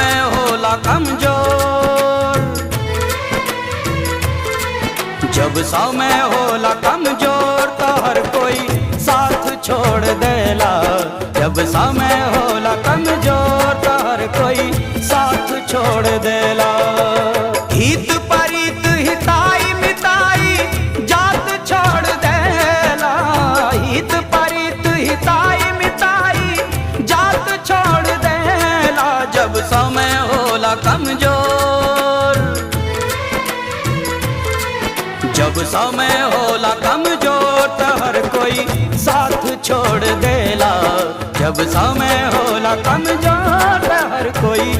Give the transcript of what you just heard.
समय होला कमजोर, जब समय होला कमजोर तो हर कोई साथ छोड़ देला। जब समय होला कमजोर तो हर कोई साथ छोड़ देला। हित परित हिताई मिताई जात छोड़ देला। हित परित हिताई मिताई जात छोड़ देला। जब समय होला कमजोर, जब समय होला कमजोर तो हर कोई साथ छोड़ देला। जब समय होला कमजोर तो हर कोई